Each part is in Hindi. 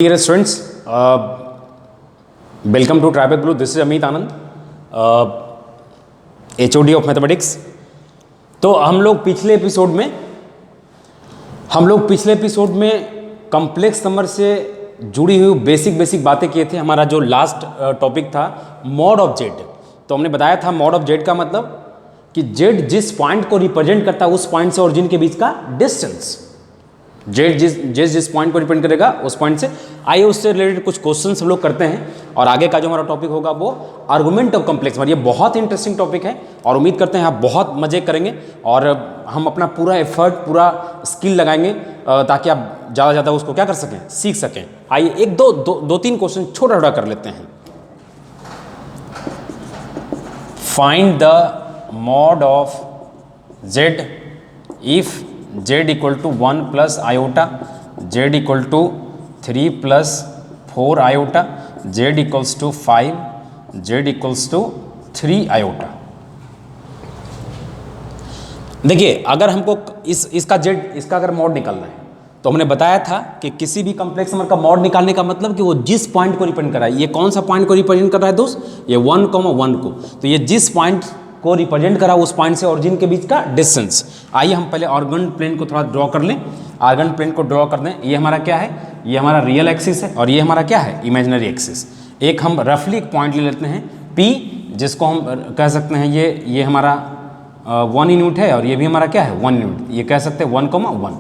Dear students, welcome to Tribeca Blue. This is Amit Anand, HOD of mathematics. तो हम लोग पिछले एपिसोड में कॉम्प्लेक्स नंबर से जुड़ी हुई बेसिक बातें किए थे। हमारा जो लास्ट टॉपिक था मॉड ऑफ जेड। तो हमने बताया था मॉड ऑफ जेड का मतलब कि जेड जिस पॉइंट को रिप्रेजेंट करता है उस पॉइंट से ओरिजिन के बीच का डिस्टेंस। जेड जिस पॉइंट को रिप्रेजेंट करेगा उस पॉइंट से। आइए उससे रिलेटेड कुछ क्वेश्चंस हम लोग करते हैं और आगे का जो हमारा टॉपिक होगा वो आर्गुमेंट ऑफ कॉम्प्लेक्स नंबर। ये बहुत इंटरेस्टिंग टॉपिक है और उम्मीद करते हैं आप बहुत मजे करेंगे और हम अपना पूरा एफर्ट पूरा स्किल लगाएंगे ताकि आप ज़्यादा उसको क्या कर सकें, सीख सकें। आइए एक दो तीन क्वेश्चन छोटा कर लेते हैं। Find the mod of Z if z equal to 1 plus iota, z equal to 3 plus 4 iota, z equals to 5, z equals to 3 iota. देखिए अगर हमको इसका अगर मॉड निकालना है तो हमने बताया था कि किसी भी कॉम्प्लेक्स नंबर का मॉड निकालने का मतलब कि वो जिस पॉइंट को रिप्रेजेंट कर रहा है। ये कौन सा पॉइंट को रिप्रेजेंट कर रहा है दोस्त? ये 1, 1 को। तो ये जिस पॉइंट को रिप्रेजेंट करा उस पॉइंट से ओरिजिन के बीच का डिस्टेंस। आइए हम पहले ऑर्गन प्लेन को थोड़ा ड्रॉ कर लें। ऑर्गन प्लेन को ड्रॉ कर दें। ये हमारा क्या है? ये हमारा रियल एक्सिस है और ये हमारा क्या है? Imaginary axis. एक हम रफली एक पॉइंट ले लेते हैं P, जिसको हम कह सकते हैं ये हमारा 1 यूनिट है और ये भी हमारा क्या है? 1 यूनिट। ये कह सकते हैं 1, 1।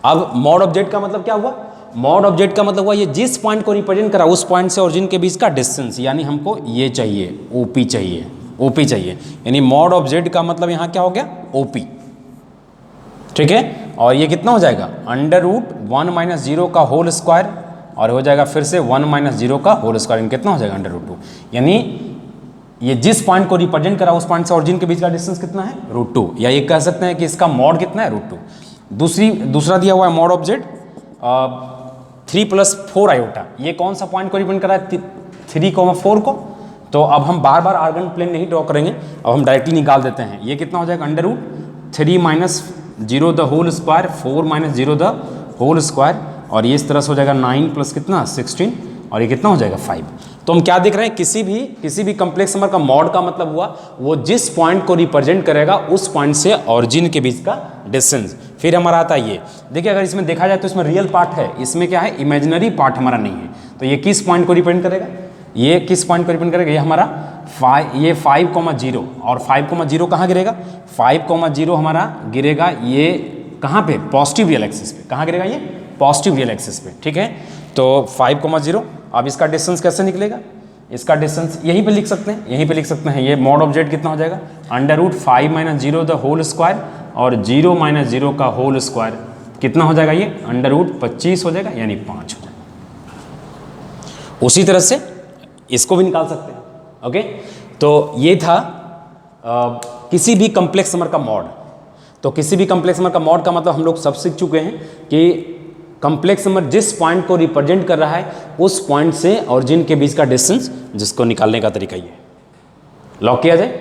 अब मॉड ऑफ जेड का मतलब क्या हुआ? मॉड ऑफ जेड का मतलब हुआ ये जिस पॉइंट को रिप्रेजेंट करा उस पॉइंट से ओरिजिन के बीच का डिस्टेंस। यानी हमको ये चाहिए, OP चाहिए। यानी मॉड ऑफ जेड का मतलब यहाँ क्या हो गया? OP। ठीक है। और ये कितना हो जाएगा? √1 - 0 का होल स्क्वायर और हो जाएगा फिर से 1 - 0 का होल स्क्वायर। कितना हो जाएगा? √2। यानी ये जिस पॉइंट को रिप्रेजेंट करा उस पॉइंट से ओरिजिन के बीच का डिस्टेंस कितना है? √2। या ये कह सकते हैं कि इसका मॉड कितना है? √2। दूसरा दिया हुआ है मॉड ऑफ जेड 3 + 4 आयोटा। ये कौन सा पॉइंट को रिप्रेजेंट करा है? 3, 4 को। तो अब हम बार आर्गन प्लेन नहीं ड्रॉ करेंगे, अब हम डायरेक्टली निकाल देते हैं। ये कितना हो जाएगा? √3 - 0 the whole square, 4 - 0 the whole square और ये इस तरह से हो जाएगा 9 प्लस कितना? 16 और ये कितना हो जाएगा? 5। तो हम क्या देख रहे हैं? किसी भी कॉम्प्लेक्स नंबर का मॉड का मतलब हुआ वो जिस पॉइंट को रिप्रेजेंट करेगा उस पॉइंट से ओरिजिन के बीच का डिस्टेंस। फिर हमारा आता है ये। देखिए अगर इसमें देखा जाए तो इसमें रियल पार्ट है, इसमें क्या है? इमेजिनरी पार्ट हमारा नहीं है। तो ये किस पॉइंट को रिप्रेजेंट करेगा? ये किस पॉइंट को रिप्रेजेंट करेगा? ये हमारा 5,0 और 5,0 कहाँ गिरेगा? 5,0 हमारा गिरेगा ये कहाँ पे? पॉजिटिव रियल एक्सिस पे। कहाँ गिरेगा ये? पॉजिटिव रियल एक्सिस पे। ठीक है। तो 5,0। अब इसका डिस्टेंस कैसे निकलेगा? इसका डिस्टेंस यहीं पे लिख सकते हैं, ये मॉड ऑफ जेड कितना हो जाएगा? √5 - 0 द होल स्क्वायर और 0 - 0 का होल स्क्वायर कितना हो जाएगा? ये √25 हो जाएगा, यानी 5 हो जाएगा। उसी तरह से इसको भी निकाल सकते हैं। ओके। तो ये था किसी भी कॉम्प्लेक्स नंबर का मॉड। तो किसी भी कॉम्प्लेक्स नंबर का मॉड का मतलब हम लोग सब सीख चुके हैं कि कॉम्प्लेक्स नंबर जिस पॉइंट को रिप्रेजेंट कर रहा है उस पॉइंट से ओरिजिन के बीच का डिस्टेंस, जिसको निकालने का तरीका ये। लॉक किया जाए।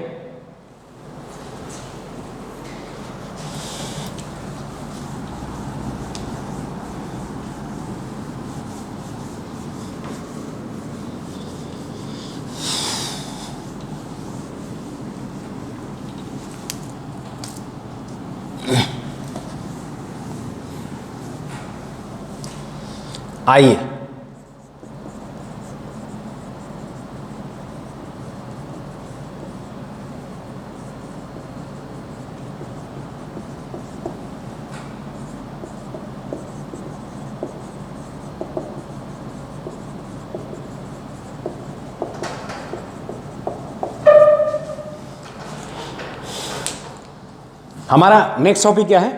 आइए हमारा नेक्स्ट टॉपिक क्या है?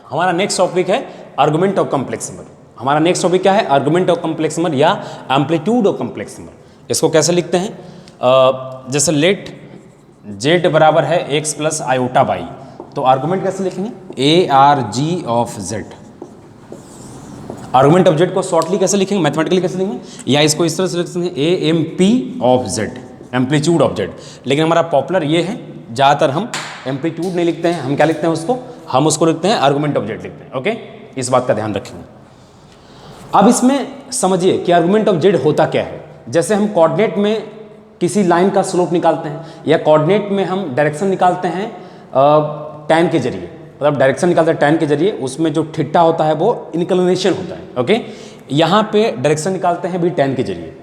हमारा नेक्स्ट टॉपिक है आर्गुमेंट ऑफ कॉम्प्लेक्स नंबर। हमारा नेक्स्ट टॉपिक क्या है? आर्गुमेंट ऑफ कॉम्प्लेक्स नंबर या एम्पलीट्यूड ऑफ कॉम्प्लेक्स नंबर। इसको कैसे लिखते हैं? जैसे लेट जेड बराबर है x + i/y। तो आर्गुमेंट कैसे लिखेंगे? ARG of Z. Argument of Z को शॉर्टली कैसे लिखेंगे? मैथमेटिकली कैसे लिखेंगे? या इसको इस तरह से लिख सकते हैं AMP of Z, amplitude of Z. लेकिन हमारा पॉपुलर ये है, ज़्यादातर हम एम्पलीट्यूड नहीं लिखते हैं, हम क्या लिखते हैं उसको? हम उसको लिखते हैं आर्गुमेंट ऑफ जेड लिखते हैं। ओके, इस बात का ध्यान रखेंगे। अब इसमें समझिए कि आर्गुमेंट ऑफ जेड होता क्या है। जैसे हम कोऑर्डिनेट में किसी लाइन का स्लोप निकालते हैं, या कोऑर्डिनेट में हम डायरेक्शन निकालते हैं टैन के जरिए, मतलब डायरेक्शन निकालते हैं टैन के जरिए, उसमें जो थीटा होता है वो इंक्लिनेशन होता है। ओके, यहाँ पे डायरेक्शन निकालते हैं भी टैन के जरिए,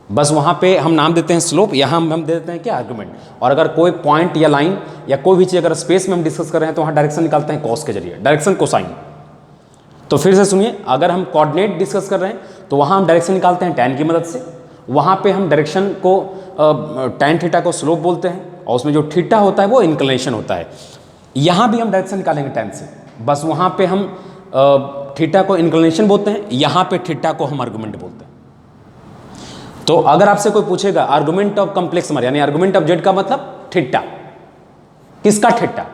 बस वहाँ पे हम नाम देते हैं स्लोप, यहाँ हम दे देते हैं क्या, आर्गुमेंट। और अगर कोई पॉइंट या लाइन या कोई भी चीज़ अगर स्पेस में हम डिस्कस कर रहे हैं तो वहाँ डायरेक्शन निकालते हैं कॉस के जरिए, डायरेक्शन कोसाइन। तो फिर से सुनिए, अगर हम कोऑर्डिनेट डिस्कस कर रहे हैं तो वहाँ हम डायरेक्शन निकालते हैं टैन की मदद से, वहाँ पे हम डायरेक्शन को टैन थीटा को स्लोप बोलते हैं, और उसमें जो थीटा होता है वो इंक्लिनेशन होता है। यहाँ भी हम डायरेक्शन निकालेंगे टैन से, बस वहाँ पे हम थीटा को इंक्लिनेशन बोलते हैं, यहाँ पे थीटा को हम आर्गुमेंट बोलते हैं। तो अगर आपसे कोई पूछेगा आर्गुमेंट ऑफ कॉम्प्लेक्स नंबर यानी आर्गुमेंट ऑफ जेड का मतलब थीटा, किसका थीटा,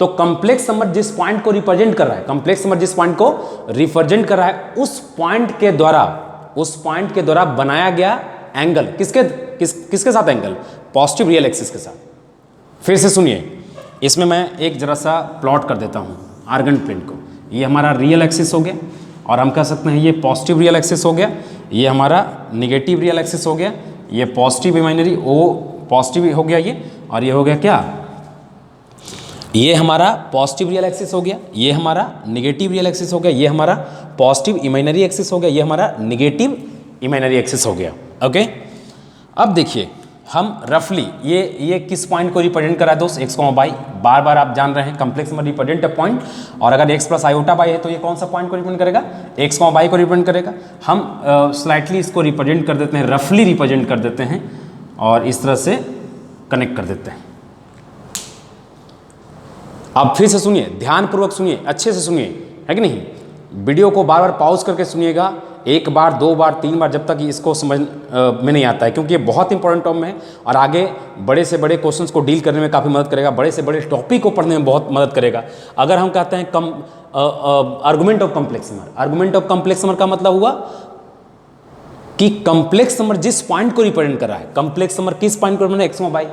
तो कॉम्प्लेक्स नंबर जिस पॉइंट को रिप्रेजेंट कर रहा है, कॉम्प्लेक्स नंबर जिस पॉइंट को रिप्रेजेंट कर रहा है, उस पॉइंट के द्वारा बनाया गया एंगल, किसके साथ एंगल, पॉजिटिव रियल एक्सिस के साथ। फिर से सुनिए, इसमें मैं एक जरा सा प्लॉट कर देता हूँ आर्गन प्लेन को। ये हमारा रियल एक्सिस हो गया, और हम कह सकते हैं ये पॉजिटिव रियल एक्सिस हो गया, ये हमारा निगेटिव रियल एक्सिस हो गया, ये पॉजिटिव इमेजिनरी वो पॉजिटिव हो गया ये, और ये हो गया क्या, ये हमारा पॉजिटिव रियल एक्सिस हो गया, ये हमारा निगेटिव रियल एक्सिस हो गया, ये हमारा पॉजिटिव इमेजिनरी एक्सिस हो गया, ये हमारा निगेटिव इमेजिनरी एक्सिस हो गया। ओके, अब देखिए हम रफली ये किस पॉइंट को रिप्रेजेंट करा है दोस्त, एक्स कॉमा बाई, बार बार आप जान रहे हैं complex number represent a point, और अगर एक्स प्लस आयोटा बाई है तो ये कौन सा पॉइंट को रिप्रेजेंट करेगा, एक्स कॉमा बाई को रिप्रेजेंट करेगा। हम स्लाइटली इसको रिप्रेजेंट कर देते हैं, रफली रिप्रेजेंट कर देते हैं, और इस तरह से कनेक्ट कर देते हैं। अब फिर से सुनिए, ध्यानपूर्वक सुनिए, अच्छे से सुनिए, है कि नहीं, वीडियो को बार बार पॉज करके सुनिएगा, एक बार, दो बार, तीन बार, जब तक इसको समझ में नहीं आता है, क्योंकि ये बहुत इंपॉर्टेंट टॉपिक है और आगे बड़े से बड़े क्वेश्चंस को डील करने में काफ़ी मदद करेगा, बड़े से बड़े टॉपिक को पढ़ने में बहुत मदद करेगा। अगर हम कहते हैं argument of complex number, argument of complex number का मतलब हुआ कि कॉम्प्लेक्स नंबर जिस पॉइंट को रिप्रेजेंट कर रहा है, कॉम्प्लेक्स नंबर किस पॉइंट को रिप्रेजेंट, एक्स कॉमा बाई,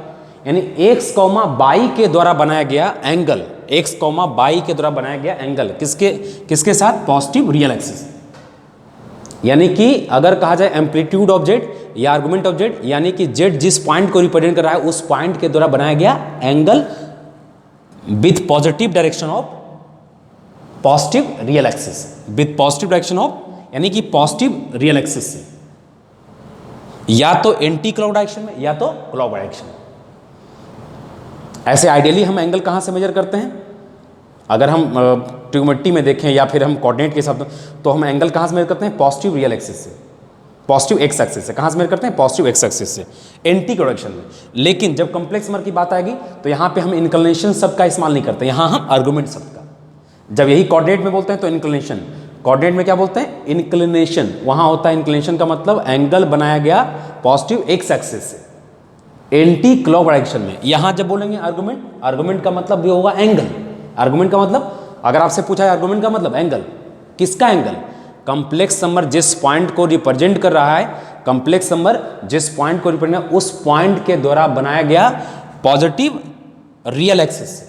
यानी एक्स कॉमा बाई के द्वारा बनाया गया एंगल, एक्स कॉमा बाई के द्वारा बनाया गया एंगल किसके साथ, पॉजिटिव रियल एक्सिस। यानी कि अगर कहा जाए एम्पलीट्यूड ऑफ जेड या आर्गुमेंट ऑफ जेड, यानी कि जेड जिस पॉइंट को रिप्रेजेंट कर रहा है उस पॉइंट के द्वारा बनाया गया angle with positive direction of positive real axis, with positive direction of, यानी कि पॉजिटिव रियल एक्सिस से, या तो एंटी क्लॉक डायरेक्शन में या तो क्लॉक डायरेक्शन में। ऐसे आइडियली हम एंगल कहाँ से मेजर करते हैं, अगर हम ट्रिग्नोमेट्री में देखें या फिर हम कोऑर्डिनेट के हिसाब तो हम एंगल कहाँ से मेजर करते हैं, पॉजिटिव रियल एक्सिस से, पॉजिटिव एक्स एक्सिस से। कहाँ से मेजर करते हैं, पॉजिटिव एक्स एक्सिस से, एंटी डायरेक्शन में। लेकिन जब कॉम्प्लेक्स नंबर की बात आएगी तो यहाँ पे हम इंक्लिनेशन शब्द का इस्तेमाल नहीं करते, यहाँ हम आर्गुमेंट शब्द का। जब यही कोऑर्डिनेट में बोलते हैं तो इंक्लिनेशन, कोऑर्डिनेट में क्या बोलते हैं, इंक्लिनेशन, वहाँ होता है इंक्लिनेशन का मतलब एंगल बनाया गया पॉजिटिव एक्स एक्सिस से एंटी क्लॉक डायरेक्शन में। यहाँ जब बोलेंगे आर्गुमेंट, आर्गुमेंट का मतलब भी होगा एंगल। आर्गुमेंट का मतलब, अगर आपसे पूछा है आर्गुमेंट का मतलब एंगल, किसका एंगल, कॉम्प्लेक्स नंबर जिस पॉइंट को रिप्रेजेंट कर रहा है, कॉम्प्लेक्स नंबर जिस पॉइंट को रिप्रेजेंट, उस पॉइंट के द्वारा बनाया गया पॉजिटिव रियल एक्सिस से,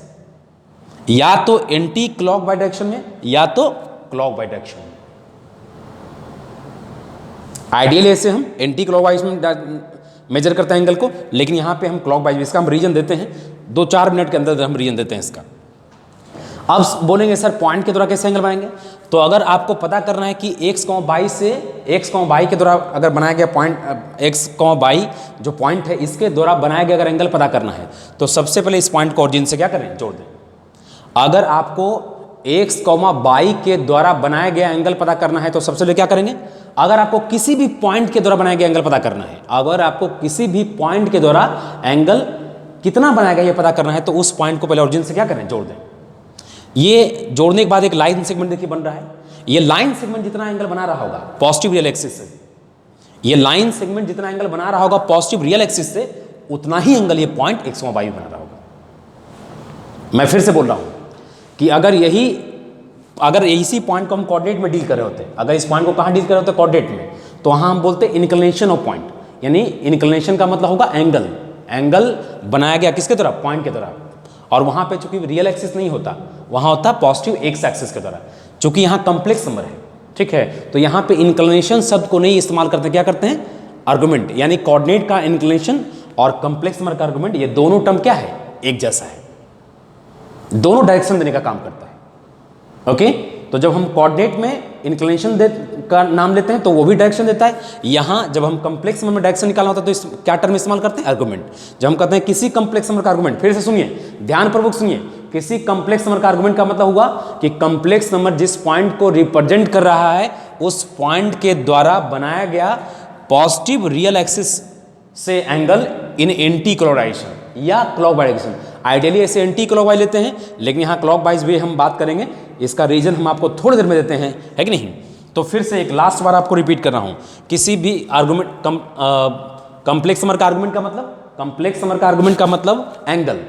या तो एंटी क्लॉक बाई डायरेक्शन में या तो क्लॉक बाई डायरेक्शन में। आइडियली ऐसे हम एंटी क्लॉक वाइज में मेजर करते हैं एंगल को, लेकिन यहाँ पे हम क्लॉक वाइज, इसका हम रीजन देते हैं, 2-4 मिनट के अंदर हम रीजन देते हैं इसका। अब बोलेंगे सर पॉइंट के द्वारा कैसे एंगल बनाएंगे, तो अगर आपको पता करना है कि एक्स कॉमा बाई से, एक्स कॉमा बाई के द्वारा अगर बनाया गया पॉइंट, एक्स कॉमा बाई जो पॉइंट है इसके द्वारा बनाया गया अगर एंगल पता करना है तो सबसे पहले इस पॉइंट को ओरिजिन से क्या करें, जोड़ दें। अगर आपको एक्स कॉमा बाई के द्वारा बनाया गया एंगल पता करना है तो सबसे पहले क्या करेंगे, अगर आपको किसी भी पॉइंट के द्वारा बनाया गया एंगल पता करना है, अगर आपको किसी भी पॉइंट के द्वारा एंगल कितना बनाया गया ये पता करना है तो उस पॉइंट को पहले ओरिजिन से क्या करें, जोड़ दें। ये जोड़ने के बाद एक लाइन सेगमेंट देखिए बन रहा है, ये लाइन सेगमेंट जितना एंगल बना रहा होगा पॉजिटिव रियल एक्सिस से, ये लाइन सेगमेंट जितना एंगल बना रहा होगा पॉजिटिव रियल एक्सिस से, उतना ही एंगल ये पॉइंट एक्स वाई बना रहा होगा। मैं फिर से बोल रहा हूं कि अगर इसी पॉइंट को हम कोऑर्डिनेट में डील कर रहे होते, अगर इस पॉइंट को कहां डील कर रहे होते, कोऑर्डिनेट में, तो वहां हम बोलते इंक्लिनेशन ऑफ पॉइंट, यानी इंक्लिनेशन का मतलब होगा एंगल, एंगल बनाया गया किसके द्वारा, पॉइंट के द्वारा। और वहां पे चूंकि रियल एक्सिस नहीं होता, वहां होता पॉजिटिव एक्स एक्सिस के द्वारा, चूंकि यहां कॉम्प्लेक्स नंबर है, ठीक है, तो यहाँ पे इंक्लिनेशन शब्द को नहीं इस्तेमाल करते, क्या करते हैं, आर्गुमेंट, यानी कोऑर्डिनेट का इंक्लिनेशन और कॉम्प्लेक्स नंबर का आर्गुमेंट, ये दोनों टर्म क्या है, एक जैसा है, दोनों डायरेक्शन देने का काम करता है। ओके, तो जब हम कोऑर्डिनेट में इंक्लिनेशन का नाम लेते हैं तो वो भी डायरेक्शन देता है। यहाँ जब हम कॉम्प्लेक्स नंबर में डायरेक्शन निकालना होता है तो इस क्या टर्म इस्तेमाल करते हैं, आर्गुमेंट। जब हम कहते हैं किसी कॉम्प्लेक्स नंबर का आर्गुमेंट, फिर से सुनिए, ध्यानपूर्वक सुनिए, किसी कॉम्प्लेक्स नंबर का आर्गुमेंट का मतलब हुआ कि कॉम्प्लेक्स नंबर जिस पॉइंट को रिप्रेजेंट कर रहा है उस पॉइंट के द्वारा बनाया गया पॉजिटिव रियल एक्सिस से एंगल इन एंटी क्लॉकवाइज या क्लॉकवाइज डायरेक्शन। आइडियली ऐसे एंटी क्लॉकवाइज लेते हैं, लेकिन यहाँ क्लॉकवाइज भी हम बात करेंगे, इसका रीजन हम आपको थोड़ी देर में देते हैं, है कि नहीं। तो फिर से एक लास्ट बार आपको रिपीट कर रहा हूँ, किसी भी आर्गुमेंट कॉम्प्लेक्स नंबर का आर्गुमेंट का मतलब, कॉम्प्लेक्स नंबर का आर्गुमेंट का मतलब एंगल,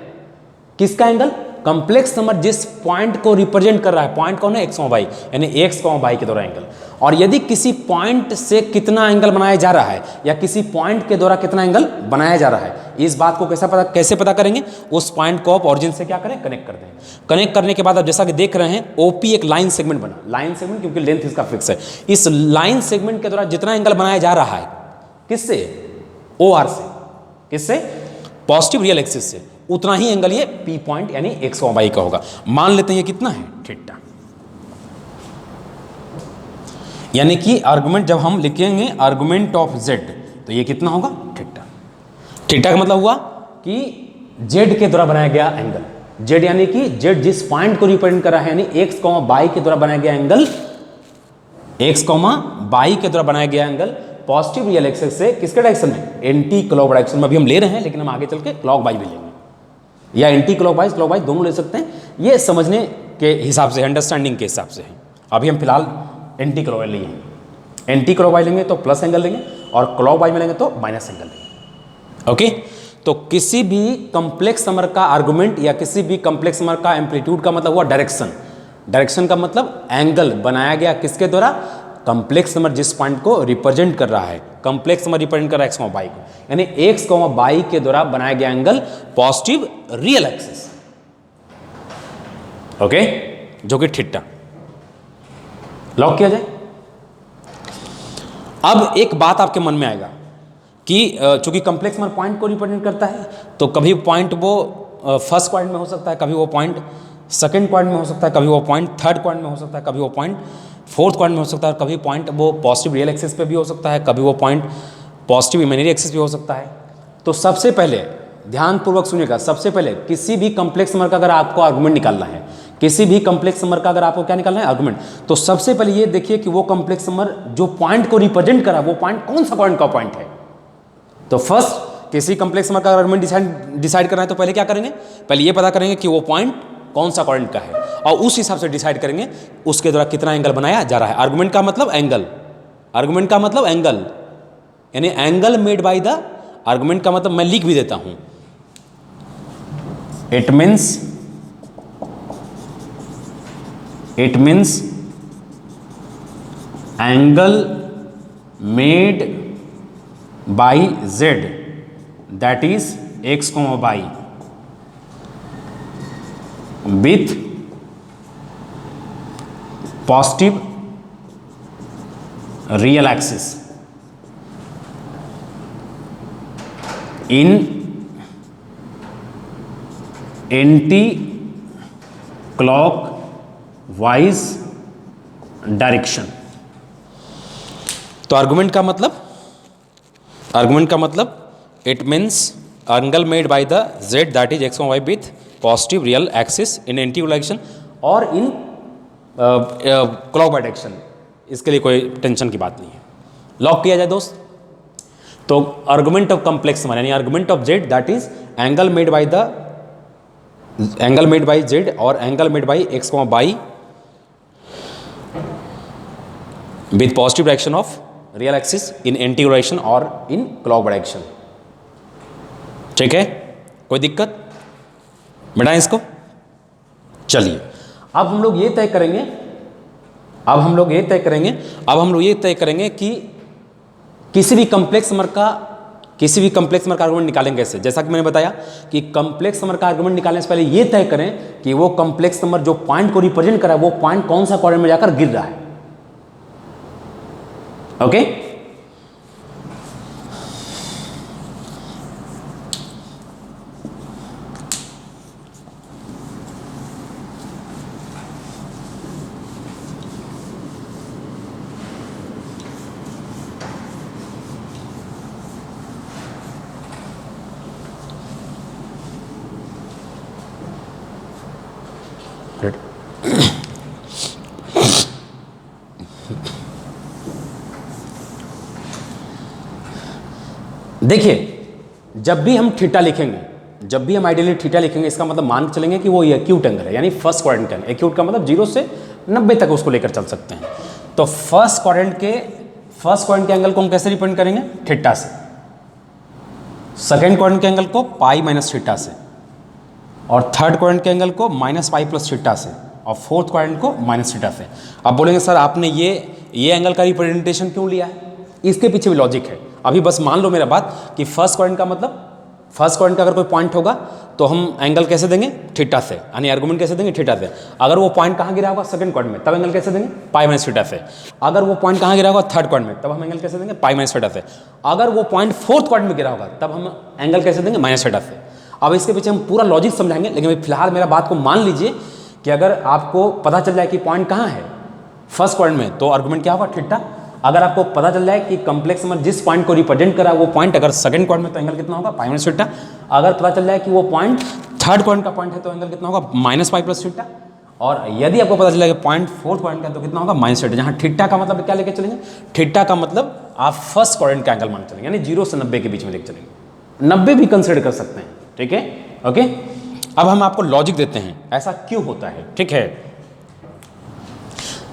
किसका एंगल, कॉम्प्लेक्स नंबर जिस पॉइंट को रिप्रेजेंट कर रहा है, पॉइंट कौन है, एक्स वाई, यानी एक्स वाई के द्वारा एंगल। और यदि किसी पॉइंट से कितना एंगल बनाया जा रहा है या किसी पॉइंट के द्वारा कितना एंगल बनाया जा रहा है, इस बात को कैसे पता करेंगे, उस पॉइंट को आप ऑरिजिन से क्या करें, कनेक्ट कर दें। कनेक्ट करने के बाद आप जैसा कि देख रहे हैं ओपी एक लाइन सेगमेंट बना, लाइन सेगमेंट क्योंकि लेंथ इसका फिक्स है, इस लाइन सेगमेंट के द्वारा जितना एंगल बनाया जा रहा है, किससे, ओ आर से, किससे, पॉजिटिव रियल एक्सिस से, उतना ही एंगल ये पी पॉइंट यानी एक्स वाई का होगा। मान लेते हैं ये कितना है, थीटा, यानी कि आर्गुमेंट जब हम लिखेंगे आर्गुमेंट ऑफ जेड तो ये कितना होगा, थीटा। थीटा का मतलब हुआ कि जेड के द्वारा बनाया गया एंगल, जेड यानी कि जेड जिस पॉइंट को रिप्रेजेंट कर रहा है, यानी एक्स वाई के द्वारा बनाया गया एंगल, एक्स वाई के द्वारा बनाया गया एंगल पॉजिटिव रियल एक्सिस से किसके डायरेक्शन में, एंटी क्लॉक डायरेक्शन में अभी हम ले रहे हैं, लेकिन हम आगे चल के क्लॉक वाइज भी लेंगे, या एंटी क्लॉकवाइज क्लॉकवाइज दोनों ले सकते हैं, ये समझने के हिसाब से, अंडरस्टैंडिंग के हिसाब से है। अभी हम फिलहाल एंटी क्लॉकवाइज लिए हैं, एंटी क्लॉकवाइज लेंगे तो प्लस एंगल लेंगे और क्लॉकवाइज में लेंगे तो माइनस एंगल लेंगे। ओके, तो किसी भी कॉम्प्लेक्स नंबर का आर्गुमेंट या किसी भी कॉम्प्लेक्स नंबर का एम्पलीट्यूड का मतलब हुआ डायरेक्शन, डायरेक्शन का मतलब एंगल बनाया गया किसके द्वारा, कॉम्प्लेक्स नंबर जिस पॉइंट को रिप्रेजेंट कर रहा है, कॉम्प्लेक्स नंबर रिप्रेजेंट कर रहा है एक्स वाई को, यानी एक्स वाई के द्वारा बनाया गया angle positive real axis, okay, जो कि थीटा। लॉक किया जाए। अब एक बात आपके मन में आएगा कि चूंकि कॉम्प्लेक्स नंबर पॉइंट को रिप्रेजेंट करता है तो कभी पॉइंट वो फर्स्ट क्वाड्रेंट में हो सकता है, कभी वो पॉइंट सेकंड क्वाड्रेंट में हो सकता है, कभी वो पॉइंट थर्ड क्वाड्रेंट में हो सकता है, कभी वो पॉइंट फोर्थ क्वाड्रेंट में हो सकता है, कभी पॉइंट वो पॉजिटिव रियल एक्सिस पे भी हो सकता है, कभी वो पॉइंट पॉजिटिव इमेजिनरी एक्सिस भी हो सकता है। तो सबसे पहले ध्यानपूर्वक सुनिएगा, सबसे पहले किसी भी कॉम्प्लेक्स नंबर का अगर आपको आर्गुमेंट निकालना है, किसी भी कॉम्प्लेक्स नंबर का अगर आपको क्या निकालना है, आर्गुमेंट, तो सबसे पहले ये देखिए कि वो कॉम्प्लेक्स नंबर जो पॉइंट को रिप्रेजेंट करा वो पॉइंट कौन सा पॉइंट का पॉइंट है। तो फर्स्ट किसी कॉम्प्लेक्स नंबर का आर्गुमेंट डिसाइड करना है तो पहले क्या करेंगे, पहले ये पता करेंगे कि वो पॉइंट कौन सा क्वाड्रेंट का है और उस हिसाब से डिसाइड करेंगे उसके द्वारा कितना एंगल बनाया जा रहा है। आर्गुमेंट का मतलब एंगल, आर्गुमेंट का मतलब एंगल, यानी angle made by the, argument का मतलब मैं लिख भी देता हूं, it means angle made by Z that is X Y with positive real axis in anti-clockwise direction. तो आर्गुमेंट का मतलब it means angle made by the Z that is X Y with positive real axis in anti direction और इन क्लॉकवाइज डायरेक्शन, इसके लिए कोई टेंशन की बात नहीं है। लॉक किया जाए दोस्त। तो आर्गुमेंट ऑफ कॉम्प्लेक्स नंबर यानी argument of Z that is angle made by Z और angle made by X Y with positive direction of real axis in anti direction और इन क्लॉकवाइज डायरेक्शन। ठीक है, कोई दिक्कत मिटाएं इसको। चलिए अब हम लोग ये तय करेंगे कि किसी भी कॉम्प्लेक्स नंबर का आर्गुमेंट निकालेंगे कैसे। जैसा कि मैंने बताया कि कॉम्प्लेक्स नंबर का आर्गुमेंट निकालने से पहले ये तय करें कि वो कॉम्प्लेक्स नंबर जो पॉइंट को रिप्रेजेंट कर रहा है वो पॉइंट कौन सा क्वाड्रेंट में जाकर गिर रहा है। ओके। देखिए, जब भी हम थीटा लिखेंगे, जब भी हम आइडियली थीटा लिखेंगे, इसका मतलब मान के चलेंगे कि वो एक्यूट एंगल है, यानी फर्स्ट क्वाड्रेंट का एंगल। एक्यूट का मतलब 0 से 90 तक उसको लेकर चल सकते हैं। तो फर्स्ट क्वाड्रेंट के एंगल को हम कैसे रिप्रेजेंट करेंगे? थीटा से। सेकेंड क्वाड्रेंट के एंगल को पाई माइनस थीटा से, और थर्ड क्वाड्रेंट के एंगल को माइनस पाई प्लस थीटा से, और फोर्थ क्वाड्रेंट को माइनस थीटा से। अब बोलेंगे सर आपने ये एंगल का रिप्रेजेंटेशन क्यों लिया है? इसके पीछे भी लॉजिक है। अभी बस मान लो मेरा बात कि फर्स्ट क्वाड्रेंट का मतलब, फर्स्ट क्वाड्रेंट का अगर कोई पॉइंट होगा तो हम एंगल कैसे देंगे? थीटा से, यानी आर्गुमेंट कैसे देंगे? थीटा से। अगर वो पॉइंट कहाँ गिरा होगा? सेकंड क्वाड्रेंट में, तब एंगल कैसे देंगे? पाई माइनस थीटा से। अगर वो पॉइंट कहाँ गिरा होगा? थर्ड क्वाड्रेंट में, तब हम एंगल कैसे देंगे? पाई माइनस थीटा से। अगर वो पॉइंट फोर्थ क्वाड्रेंट में गिरा होगा तब हम एंगल कैसे देंगे? माइनस थीटा से। अब इसके पीछे हम पूरा लॉजिक समझाएंगे, लेकिन फिलहाल मेरा बात को मान लीजिए कि अगर आपको पता चल जाए कि पॉइंट कहाँ है फर्स्ट क्वाड्रेंट में, तो आर्गुमेंट क्या होगा? थीटा। अगर आपको पता चल जाए कि कॉम्प्लेक्स नंबर जिस पॉइंट को रिप्रेजेंट करा वो पॉइंट अगर सेकंड क्वाड्रेंट में, तो एंगल कितना होगा? Pi minus theta. अगर पता चल जाए कि वो पॉइंट थर्ड क्वाड्रेंट का पॉइंट है तो एंगल कितना होगा? Minus pi plus theta. और यदि आपको पता चल जाए कि पॉइंट फोर्थ क्वाड्रेंट का, तो कितना होगा? Minus theta. जहाँ थीटा का मतलब क्या लेके चलेंगे? थीटा का मतलब आप फर्स्ट क्वाड्रेंट का एंगल मान चलेंगे, यानी 0 से 90 के बीच में लेके चलेंगे। 90 भी कंसिडर कर सकते हैं, ठीक है, ओके। अब हम आपको लॉजिक देते हैं ऐसा क्यों होता है, ठीक है।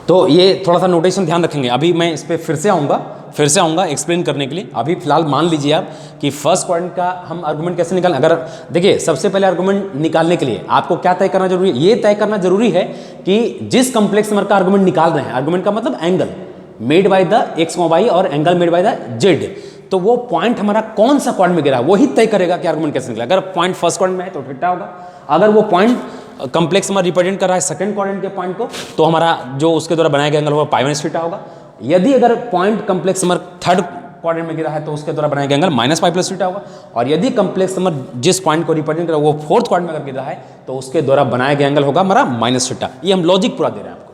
तो ये थोड़ा सा नोटेशन ध्यान रखेंगे। अभी मैं इस पर फिर से आऊँगा एक्सप्लेन करने के लिए। अभी फिलहाल मान लीजिए आप कि फर्स्ट क्वाड्रेंट का हम आर्गुमेंट कैसे निकालें। अगर देखिए, सबसे पहले आर्गुमेंट निकालने के लिए आपको क्या तय करना जरूरी है? ये तय करना जरूरी है कि जिस कॉम्प्लेक्स नंबर का आर्गुमेंट निकाल रहे हैं, आर्गुमेंट का मतलब angle made by the X Y और angle made by the Z, तो वो पॉइंट हमारा कौन सा क्वाड्रेंट में गिरा है वही तय करेगा कि आर्गुमेंट कैसे निकला। अगर पॉइंट फर्स्ट क्वाड्रेंट में है तो थीटा होगा। अगर वो पॉइंट कॉम्प्लेक्स नंबर रिप्रेजेंट कर रहा है सेकंड क्वाड्रेंट के पॉइंट को, तो हमारा जो उसके द्वारा बनाया गया एंगल होगा पाई माइनस थीटा होगा। यदि अगर point complex number third quadrant में गिरा है तो उसके द्वारा बनाया गया angle minus pi plus theta होगा। और यदि कॉम्प्लेक्स नंबर जिस पॉइंट को रिप्रेजेंट कर रहा है वो फोर्थ क्वाड्रेंट में अगर गिरा है तो उसके द्वारा बनाया गया एंगल होगा हमारा माइनस थीटा। ये हम लॉजिक पूरा दे रहे हैं आपको।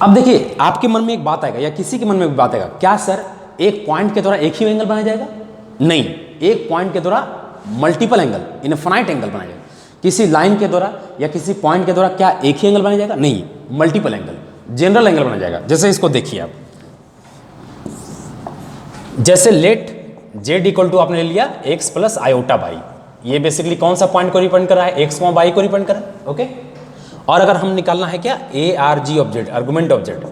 अब देखिए, आपके मन में एक बात आएगा या किसी के मन में एक बात आएगा, क्या सर एक पॉइंट के द्वारा एक ही एंगल बनाया जाएगा? नहीं, एक पॉइंट के द्वारा मल्टीपल एंगल, इनफिनाइट एंगल बनाया जाएगा। किसी लाइन के द्वारा या किसी पॉइंट के द्वारा क्या एक ही एंगल बनाया जाएगा? नहीं, मल्टीपल एंगल, जनरल एंगल बनाया जाएगा। जैसे इसको देखिए आप, जैसे लेट जेड इक्वल टू आपने ले लिया एक्स प्लस आयोटा बाई, ये बेसिकली कौन सा पॉइंट को रिप्रेजेंट कर रहा है? एक्स वाई को रिप्रेजेंट कर रहा है, ओके। और अगर हम निकालना है क्या? A R G of Z, argument of Z.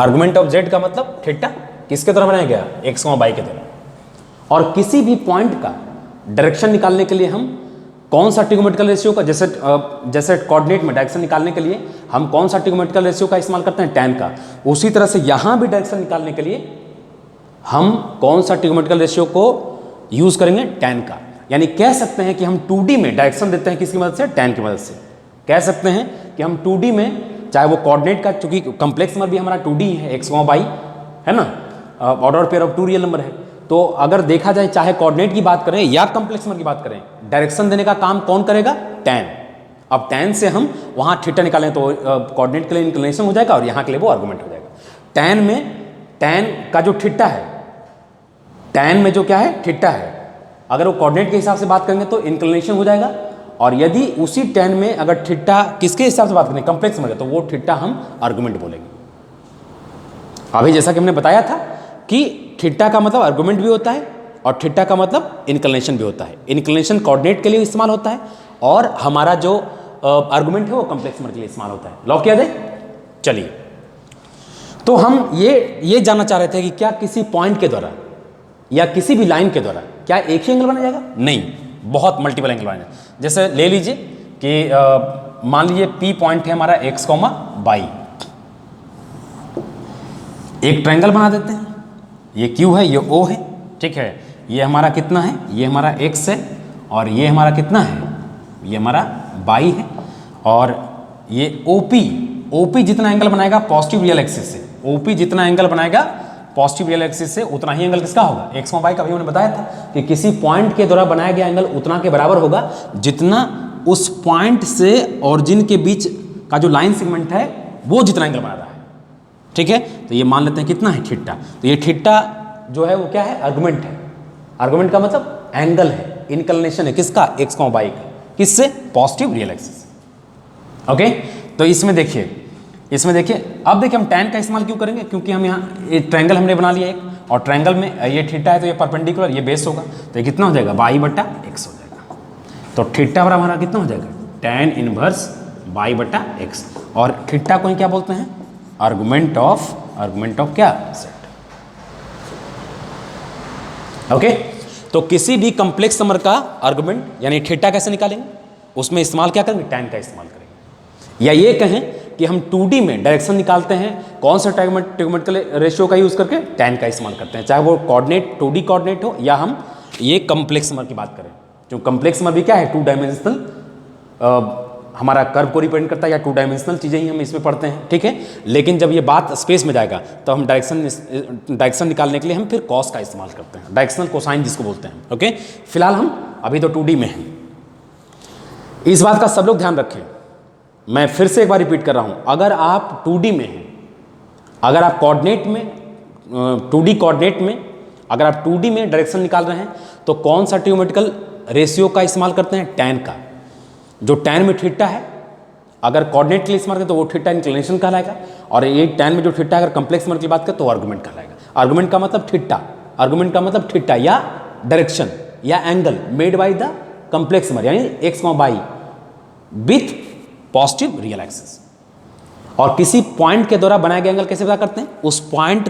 Argument of Z का मतलब थीटा किसके द्वारा बनाया गया? एक्स वाई के द्वारा। और किसी भी पॉइंट का डायरेक्शन निकालने के लिए हम कौन सा ट्रिगोनोमेट्रिकल रेशियो का, जैसे कोऑर्डिनेट में डायरेक्शन निकालने के लिए हम कौन सा ट्रिगोनोमेट्रिकल रेशियो का इस्तेमाल करते हैं? टैन का। उसी तरह से यहां भी डायरेक्शन निकालने के लिए हम कौन सा ट्रिगोनोमेट्रिकल रेशियो को यूज करेंगे? टैन का। यानी कह सकते हैं कि हम 2D में डायरेक्शन देते हैं किसकी मदद से? टैन की मदद से। कह सकते हैं कि हम 2D में, चाहे वो कोऑर्डिनेट का, चूंकि कॉम्प्लेक्स नंबर भी हमारा 2D है, एक्स वाई है ना, order pair of 2 real number है। तो अगर देखा जाए, चाहे कोऑर्डिनेट की बात करें या कॉम्प्लेक्स नंबर की बात करें, डायरेक्शन देने का काम कौन करेगा? टैन। अब टैन से हम वहां थीटा निकालें तो कोऑर्डिनेट के लिए इंक्लिनेशन हो जाएगा और यहाँ के लिए वो आर्गुमेंट हो जाएगा। टैन में, टैन का जो थीटा है, टैन में जो क्या है? थीटा है। अगर वो कोऑर्डिनेट के हिसाब से बात करेंगे तो इंक्लिनेशन हो जाएगा। और यदि उसी टैन में अगर थीटा किसके हिसाब से बात करें? कॉम्प्लेक्स नंबर, तो वो थीटा हम आर्गुमेंट बोलेंगे। अभी जैसा कि हमने बताया था कि थीटा का मतलब आर्गुमेंट भी होता है और थीटा का मतलब इंक्लिनेशन भी होता है। इंक्लिनेशन कोऑर्डिनेट के लिए इस्तेमाल होता है और हमारा जो आर्गुमेंट है वो कॉम्प्लेक्स नंबर के लिए इस्तेमाल होता है। लॉक किया जाए? चलिए, तो हम ये जानना चाह रहे थे कि क्या किसी पॉइंट के द्वारा या किसी भी लाइन के द्वारा क्या एक ही एंगल बनाया जाएगा? नहीं, बहुत मल्टीपल एंगल बनाया जाएगा। जैसे ले लीजिए कि मान लीजिए P पॉइंट है हमारा एक्स कॉमा वाई, एक ट्रायंगल बना देते हैं। ये Q है, ये O है, ठीक है। ये हमारा कितना है? ये हमारा X है और ये हमारा कितना है? ये हमारा बाई है, और ये OP जितना एंगल बनाएगा पॉजिटिव रियल एक्सिस से, OP जितना एंगल बनाएगा पॉजिटिव रियल एक्सिस से उतना ही एंगल किसका होगा, एक्स वाई का। भी मैंने बताया था कि किसी पॉइंट के द्वारा बनाया गया एंगल उतना के बराबर होगा जितना उस पॉइंट से ओरिजिन के बीच का जो लाइन सेगमेंट है वो जितना एंगल बना रहा है। ठीक है, तो ये मान लेते हैं कितना है थीटा। तो ये थीटा जो है वो क्या है, आर्गुमेंट है। आर्गुमेंट का मतलब एंगल है, इनक्लिनेशन है किसका, एक्स वाई का, किससे, पॉजिटिव रियल एक्सिस। ओके, तो इसमें देखिए अब देखिए हम tan का इस्तेमाल क्यों करेंगे, क्योंकि हम यहाँ एक ट्रायंगल हमने बना लिया एक, और ट्रायंगल में ये थीटा है तो ये परपेंडिकुलर, ये बेस होगा, तो ये कितना हो जाएगा, बाई बटा एक्स हो जाएगा। तो थीटा बराबर हमारा कितना हो जाएगा, tan इनवर्स बाई बटा एक्स। और थीटा को क्या बोलते हैं, आर्गुमेंट ऑफ क्या, सेट। ओके, तो किसी भी कॉम्प्लेक्स नंबर का आर्गुमेंट यानी थीटा कैसे निकालेंगे, उसमें इस्तेमाल क्या करेंगे, tan का इस्तेमाल करेंगे। या ये कहें कि हम 2D में डायरेक्शन निकालते हैं कौन सा ट्रिग्नोमेट्रिकल रेशियो का यूज करके, tan का इस्तेमाल करते हैं, चाहे वो कोऑर्डिनेट 2D कोऑर्डिनेट हो या हम ये कॉम्प्लेक्स नंबर की बात करें। जो कॉम्प्लेक्स नंबर भी क्या है, 2 डायमेंशनल हमारा कर्व को रिप्रेजेंट करता है, या 2 डायमेंशनल चीज़ें ही हम इसमें पढ़ते हैं। ठीक है, लेकिन जब ये बात स्पेस में जाएगा तो हम डायरेक्शन निकालने के लिए हम फिर कॉस का इस्तेमाल करते हैं, डायरेक्शनल कोसाइन जिसको बोलते हैं। ओके, फिलहाल हम अभी तो 2D में हैं। इस बात का सब लोग ध्यान रखें, मैं फिर से एक बार रिपीट कर रहा हूँ, अगर आप 2D में हैं, अगर आप कोऑर्डिनेट में 2D कोऑर्डिनेट में अगर आप 2D में डायरेक्शन निकाल रहे हैं तो कौन सा ट्रिग्नोमेट्रिकल रेशियो का इस्तेमाल करते हैं, tan का। जो tan में थीटा है अगर कोऑर्डिनेट के लिए इस्तेमाल करें तो वो थीटा इंक्लिनेशन कहलाएगा, और ये tan में जो थीटा अगर कॉम्प्लेक्स नंबर की बात करें तो आर्गुमेंट कहलाएगा। आर्गुमेंट का मतलब थीटा, आर्गुमेंट का मतलब थीटा या डायरेक्शन या angle made by the complex number यानी X Y with positive real axis. और किसी पॉइंट के द्वारा बनाया गया एंगल कैसे पता करते हैं, उस पॉइंट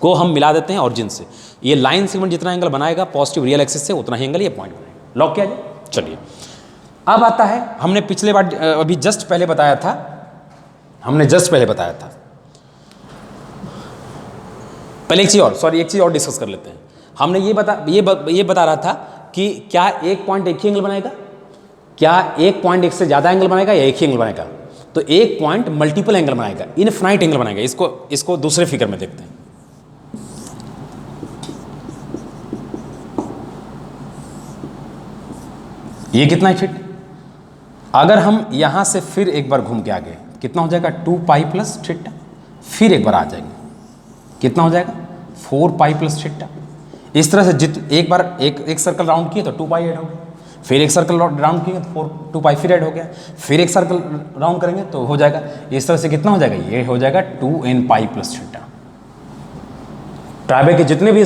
को हम मिला देते हैं ऑरिजिन से। ये लाइन सेगमेंट जितना एंगल बनाएगा पॉजिटिव रियल एक्सिस से उतना ही एंगल ये पॉइंट बनाएगा। लॉक किया जाए। चलिए अब आता है, हमने पिछले बार अभी जस्ट पहले बताया था, पहले एक चीज़ और डिस्कस कर लेते हैं। हमने ये बता रहा था कि क्या एक पॉइंट एक ही एंगल बनाएगा, क्या एक पॉइंट एक से ज़्यादा एंगल बनाएगा या एक ही एंगल बनाएगा। तो एक पॉइंट मल्टीपल एंगल बनाएगा, इनफिनाइट एंगल बनाएगा। इसको दूसरे फिगर में देखते हैं। ये कितना है थीटा, अगर हम यहां से फिर एक बार घूम के आ गए कितना हो जाएगा 2 पाई प्लस थीटा, फिर एक बार आ जाएंगे कितना हो जाएगा 4 पाई प्लस थीटा। इस तरह से एक बार एक सर्कल राउंड किए तो 2 पाई ऐड हो गया, फिर एक सर्कल राउंड किए तो 2 पाई फिर ऐड हो गया, फिर एक सर्कल राउंड करेंगे तो हो जाएगा इस तरह से कितना हो जाएगा, ये हो जाएगा 2n पाई प्लस थीटा। ट्राइबे के जितने भी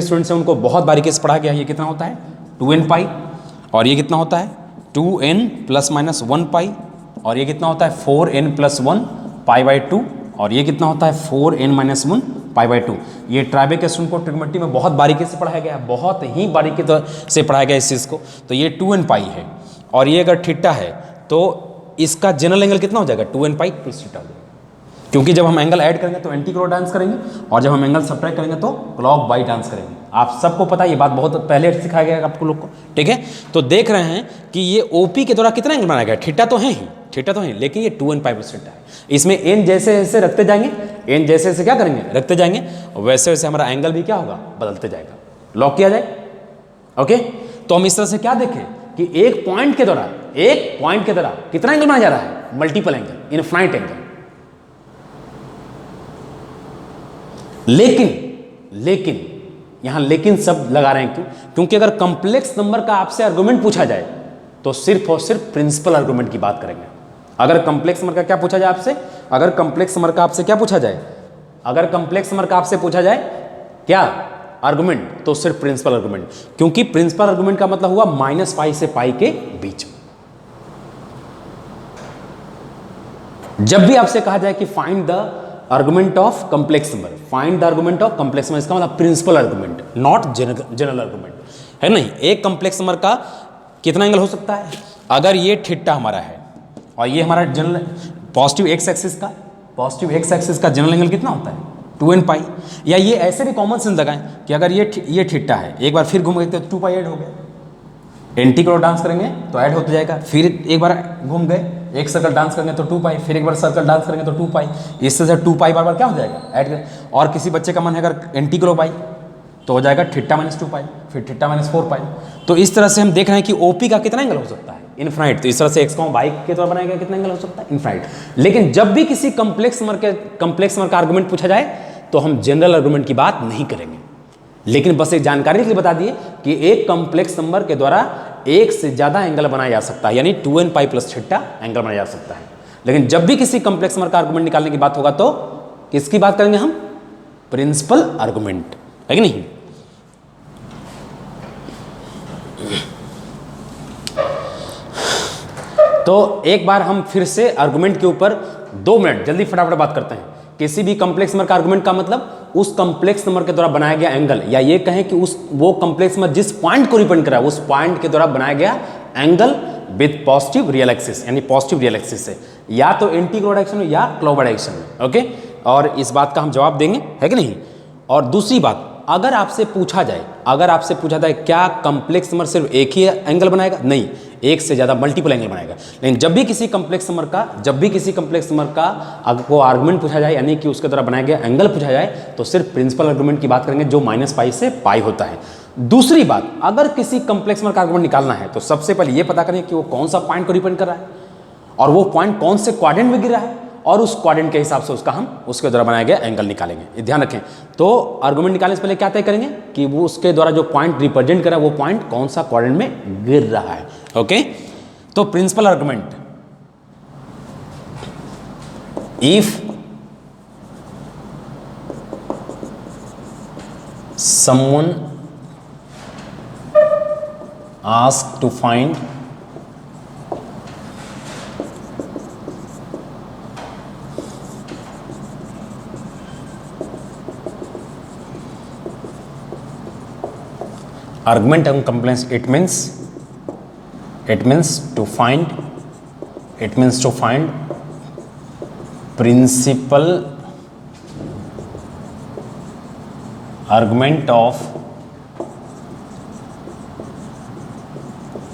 स्टूडेंट्स हैं उनको बहुत बारीकी से पढ़ा गया। ये कितना होता है 2n पाई, और ये कितना होता है 2n प्लस माइनस 1 पाई, और ये कितना होता है 4n प्लस 1 पाई बाई 2, और ये कितना होता है 4n माइनस 1 पाई बाई 2। ये ट्राइबे के स्टूडेंट को ट्रिग्नोमेट्री में बहुत बारीकी से पढ़ाया गया है, बहुत ही बारीकी से पढ़ाया गया इस चीज़ को। तो ये 2n पाई है, और ये अगर थीटा है तो इसका जनरल एंगल कितना हो जाएगा 2n पाई प्लस थीटा हो जाएगा, क्योंकि जब हम एंगल ऐड करेंगे तो एंटी क्लॉक डांस करेंगे, और जब हम एंगल सब्ट्रैक्ट करेंगे तो क्लॉक बाई डांस करेंगे। आप सबको पता है, ये बात बहुत पहले सिखाया गया है आपको लोग को। ठीक है, तो देख रहे हैं कि ये OP के द्वारा कितना एंगल बनाया गया, थीटा तो है ही, लेकिन ये 2n पाई प्लस थीटा है। इसमें n जैसे जैसे रखते जाएंगे, n जैसे जैसे क्या करेंगे रखते जाएंगे, वैसे वैसे हमारा एंगल भी क्या होगा, बदलते जाएगा। लॉक किया जाए। ओके, तो हम इस तरह से क्या देखें कि एक पॉइंट के द्वारा कितना एंगल बनाया जा रहा है, मल्टीपल एंगल, इनफाइनाइट एंगल। लेकिन यहां लेकिन शब्द लगा रहे हैं क्यों, क्योंकि अगर कॉम्प्लेक्स नंबर का आपसे आर्गुमेंट पूछा जाए तो सिर्फ और सिर्फ प्रिंसिपल आर्गुमेंट की बात करेंगे। अगर कॉम्प्लेक्स नंबर का क्या पूछा जाए आपसे, अगर कॉम्प्लेक्स नंबर का आपसे पूछा जाए क्या आर्गुमेंट, तो सिर्फ प्रिंसिपल आर्गुमेंट, क्योंकि प्रिंसिपल आर्गुमेंट का मतलब हुआ -पाई से पाई के बीच। जब भी आपसे कहा जाए कि find the argument of complex number, इसका मतलब principal argument, not general argument, है नहीं। एक कॉम्प्लेक्स नंबर का कितना एंगल हो सकता है, अगर ये थीटा हमारा है और ये हमारा जनरल पॉजिटिव एक्स एक्सिस का जनरल एंगल कितना होता है 2n पाई। या ये ऐसे भी कॉमन सेंस लगाएं कि अगर ये थीटा है, एक बार फिर घूम गए तो 2 पाई ऐड हो गया, एंटी क्लॉक डांस करेंगे तो ऐड होता जाएगा, फिर एक बार घूम गए, एक सर्कल डांस करेंगे तो 2 पाई, फिर एक बार सर्कल डांस करेंगे तो 2 पाई, इससे से 2 पाई बार बार क्या हो जाएगा ऐड करें। और किसी बच्चे का मन है अगर एंटी क्लॉक पाई तो हो जाएगा थीटा माइनस 2 पाई, फिर थीटा माइनस 4 पाई। तो इस तरह से हम देख रहे हैं कि ओपी का कितना एंगल हो सकता है, इनफाइनाइट। तो इस तरह से एक्स वाई के द्वारा बनाया गया कितना एंगल हो सकता है, इनफाइनाइट। लेकिन जब भी किसी कम्प्लेक्स नंबर का आर्गुमेंट पूछा जाए तो हम जनरल आर्गुमेंट की बात नहीं करेंगे, लेकिन बस एक जानकारी के लिए बता दिए कि एक कॉम्प्लेक्स नंबर के द्वारा एक से ज्यादा एंगल बनाया जा सकता है, यानी 2n pi plus theta angle बनाया जा सकता है। लेकिन जब भी किसी कॉम्प्लेक्स नंबर का आर्गुमेंट निकालने की बात होगा तो किसकी बात करेंगे हम, प्रिंसिपल आर्गुमेंट, है कि नहीं। तो एक बार हम फिर से आर्गुमेंट के ऊपर 2 मिनट जल्दी फटाफट बात करते हैं। किसी भी कॉम्प्लेक्स नंबर का आर्गुमेंट का मतलब उस कॉम्प्लेक्स नंबर के द्वारा बनाया गया एंगल, या ये कहें कि वो कॉम्प्लेक्स नंबर जिस पॉइंट को रिप्रेजेंट कर रहा है उस पॉइंट के द्वारा बनाया गया angle with positive real axis, यानी पॉजिटिव रियल एक्सिस से, या तो एंटी क्लॉक डायरेक्शन में या क्लॉक डायरेक्शन में। ओके, और इस बात का हम जवाब देंगे, है कि नहीं। और दूसरी बात, अगर आपसे पूछा जाए क्या कॉम्प्लेक्स नंबर सिर्फ एक ही एंगल बनाएगा, नहीं, एक से ज्यादा मल्टीपल एंगल बनाएगा। लेकिन जब भी किसी कॉम्प्लेक्स नंबर का आपको आर्गुमेंट पूछा जाए, यानी कि उसके द्वारा बनाया गया एंगल पूछा जाए, तो सिर्फ प्रिंसिपल आर्गुमेंट की बात करेंगे जो माइनस पाई से पाई होता है। दूसरी बात, अगर किसी कॉम्प्लेक्स नंबर का आर्गुमेंट निकालना है तो सबसे पहले ये पता करें कि वो कौन सा पॉइंट को रिप्रेजेंट कर रहा है और वो पॉइंट कौन से क्वाड्रेंट में गिर रहा है, और उस क्वाड्रेंट के हिसाब से उसके द्वारा बनाया गया एंगल निकालेंगे। ये ध्यान रखें। तो आर्गुमेंट निकालने से पहले क्या तय करेंगे कि वो उसके द्वारा जो पॉइंट रिप्रेजेंट करा वो पॉइंट कौन सा क्वाड्रेंट में गिर रहा है। ओके, तो principal argument, if someone asked to find argument and complaints, it means to find principal argument of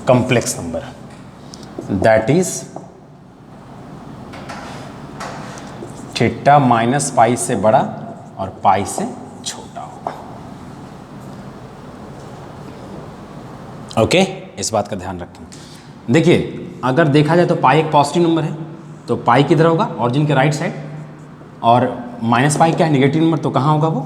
complex number, that is theta minus pi से बड़ा और पाई से छोटा होगा। ओके, इस बात का ध्यान रखें। देखिए, अगर देखा जाए तो पाई एक पॉजिटिव नंबर है, तो पाई किधर होगा, ऑरिजिन के राइट साइड, और माइनस पाई क्या है, नेगेटिव नंबर, तो कहाँ होगा वो।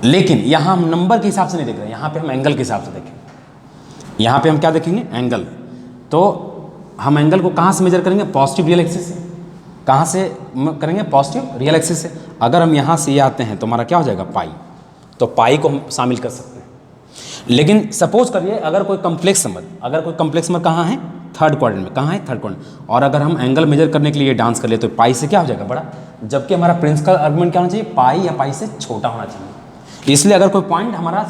लेकिन यहां हम नंबर के हिसाब से नहीं देख रहे, यहां पे हम एंगल के हिसाब से देखेंगे। यहां पे हम क्या देखेंगे, एंगल। तो हम एंगल को कहां से मेजर करेंगे, पॉजिटिव रियल एक्सिस से। कहां से करेंगे, पॉजिटिव रियल एक्सिस से। अगर हम यहां से ये आते हैं तो हमारा क्या हो जाएगा, पाई। तो पाई को हम शामिल कर सकते हैं। लेकिन सपोज करिए अगर कोई कॉम्प्लेक्स नंबर कहाँ है, थर्ड क्वाड्रेंट में। कहाँ है, थर्ड क्वाड्रेंट। और अगर हम एंगल मेजर करने के लिए डांस कर ले तो पाई से क्या हो जाएगा, बड़ा। जबकि हमारा प्रिंसिपल आर्गुमेंट क्या होना चाहिए, पाई या पाई से छोटा होना चाहिए। इसलिए अगर कोई पॉइंट हमारा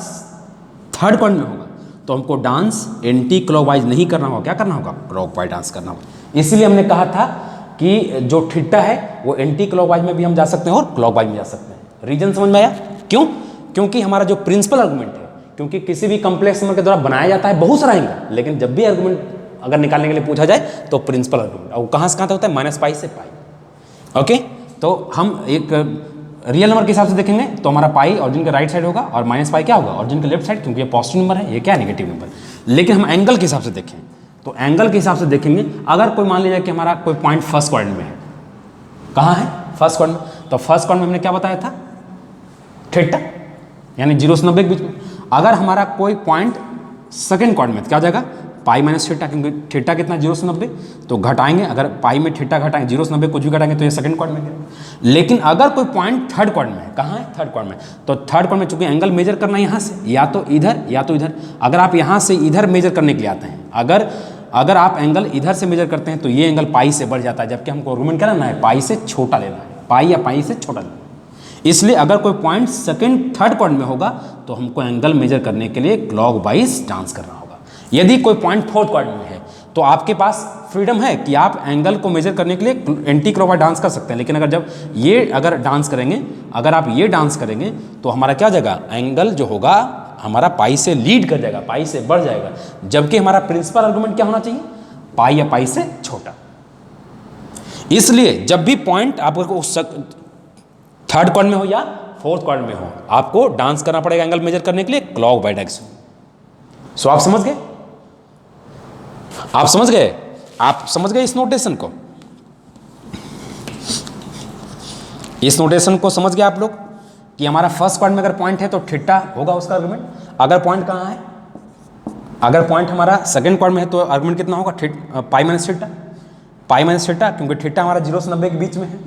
थर्ड क्वाड्रेंट में होगा तो हमको डांस एंटी क्लॉकवाइज नहीं करना होगा, क्या करना होगा, क्लॉकवाइज डांस करना होगा। इसलिए हमने कहा था कि जो थीटा है वो एंटी क्लॉकवाइज में भी हम जा सकते हैं और क्लॉकवाइज में जा सकते हैं। रीजन समझ में आया, क्यों, क्योंकि हमारा जो प्रिंसिपल आर्गुमेंट है, क्योंकि किसी भी कॉम्प्लेक्स नंबर के द्वारा बनाया जाता है बहुत सारा एंगल, लेकिन जब भी आर्गुमेंट अगर निकालने के लिए पूछा जाए तो प्रिंसिपल आर्गुमेंट, और कहाँ से कहाँ तक होता है, माइनस पाई से पाई। ओके, तो हम एक रियल नंबर के हिसाब से देखेंगे तो हमारा पाई ऑरिजिन के राइट साइड होगा और माइनस पाई क्या होगा, ऑरिजिन के लेफ्ट साइड, क्योंकि ये पॉजिटिव नंबर है, ये क्या है, नेगेटिव नंबर। लेकिन हम एंगल के हिसाब से देखें तो एंगल के हिसाब से देखेंगे, अगर कोई मान लीजिए कि हमारा कोई पॉइंट फर्स्ट क्वाड्रेंट में है। कहाँ है, फर्स्ट क्वाड्रेंट में। तो फर्स्ट क्वाड्रेंट में हमने क्या बताया था, थीटा, यानी 0 से 90 के बीच में। अगर हमारा कोई पॉइंट सेकंड क्वाड्रेंट में क्या हो जाएगा, पाई माइनस थीटा, क्योंकि थीटा कितना 0 से 90, तो घटाएंगे, अगर पाई में थीटा घटाएंगे 0 से 90 कुछ भी घटाएंगे तो ये सेकंड क्वाड्रेंट में गिरेगा। लेकिन अगर कोई पॉइंट थर्ड क्वाड्रेंट में है, कहाँ है, थर्ड क्वाड्रेंट में, तो थर्ड क्वाड्रेंट में चूंकि एंगल मेजर करना है यहाँ से, या तो इधर या तो इधर। अगर आप यहाँ से इधर मेजर करने के लिए आते हैं, अगर आप एंगल इधर से मेजर करते हैं तो ये एंगल पाई से बढ़ जाता है, जबकि हमको आर्गुमेंट क्या लेना है, पाई से छोटा लेना है, पाई या पाई से छोटा लेना है। इसलिए अगर कोई पॉइंट सेकंड थर्ड क्वाड्रेंट में होगा तो हमको एंगल मेजर करने के लिए क्लॉकवाइज डांस करना होगा। यदि कोई पॉइंट फोर्थ क्वाड्रेंट में है तो आपके पास फ्रीडम है कि आप एंगल को मेजर करने के लिए एंटी क्लॉकवाइज डांस कर सकते हैं। लेकिन अगर जब ये अगर डांस करेंगे, अगर आप ये डांस करेंगे तो हमारा क्या जाएगा, एंगल जो होगा हमारा पाई से लीड कर जाएगा, पाई से बढ़ जाएगा, जबकि हमारा प्रिंसिपल आर्गुमेंट क्या होना चाहिए, पाई या पाई से छोटा। इसलिए जब भी पॉइंट आपको थर्ड क्वाड्रेंट में हो या फोर्थ क्वाड्रेंट में हो, आपको डांस करना पड़ेगा एंगल मेजर करने के लिए क्लॉकवाइज डायरेक्शन। सो आप समझ गए, आप समझ गए, आप समझ गए इस नोटेशन को, इस नोटेशन को समझ गए आप लोग कि हमारा फर्स्ट क्वाड्रेंट में अगर पॉइंट है तो थीटा होगा उसका आर्गुमेंट। अगर पॉइंट कहाँ है, अगर पॉइंट हमारा सेकंड क्वाड्रेंट में है तो आर्गुमेंट कितना होगा, pi minus theta, pi minus theta, क्योंकि थीटा हमारा 0 से 90 के बीच में है।